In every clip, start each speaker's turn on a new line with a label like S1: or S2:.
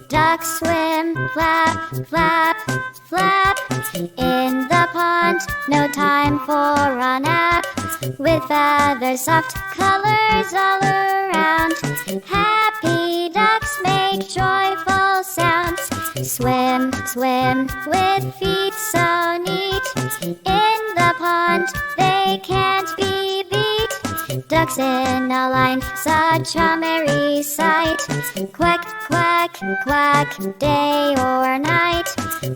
S1: Ducks swim, flap, flap, flap. In the pond, no time for a nap. With feathers, soft colors all around. Happy ducks make joyful sounds. Swim, swim with feet so neat. In the pond, they can't be beat. Ducks in a line, such a merry sight. Quack, quack, quack, day or night.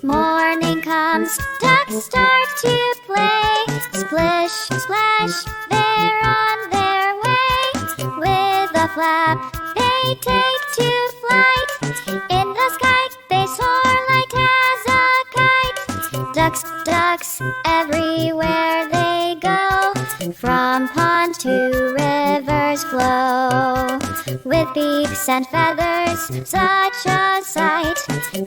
S1: Morning comes, ducks start to play. Splish, splash, they're on their way. With a flap, they take to flight. In the sky, they soar light as a kite. Ducks, ducks, everywhere they go. From pond to rivers flow. With beaks and feathers, such a sight.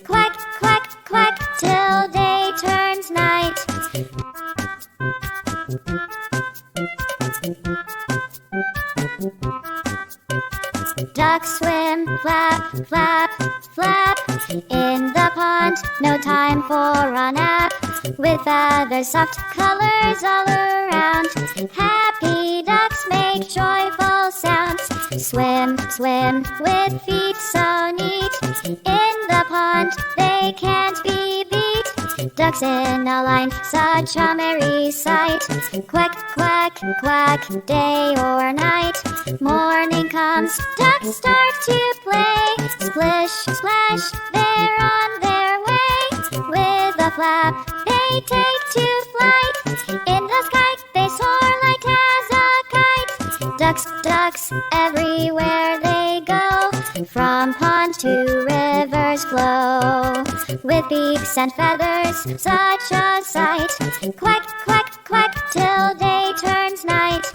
S1: Quack, quack, quack, till day turns night. Ducks swim, flap, flap, flap. In the pond, no time for a nap. With feathers, soft colors all around. Happy ducks make joyful sounds. Swim, swim with feet so neat. In the pond, they can't be beat. Ducks in a line, such a merry sight. Quack, quack, quack, day or night. Morning comes, ducks start to play. Splish, splash, they're on their way. With a flap, they take to flight. In the sky, they soar light as a kite. Ducks, ducks, everywhere they go. From pond to rivers flow. With beaks and feathers, such a sight. Quack, quack, quack, till day turns night.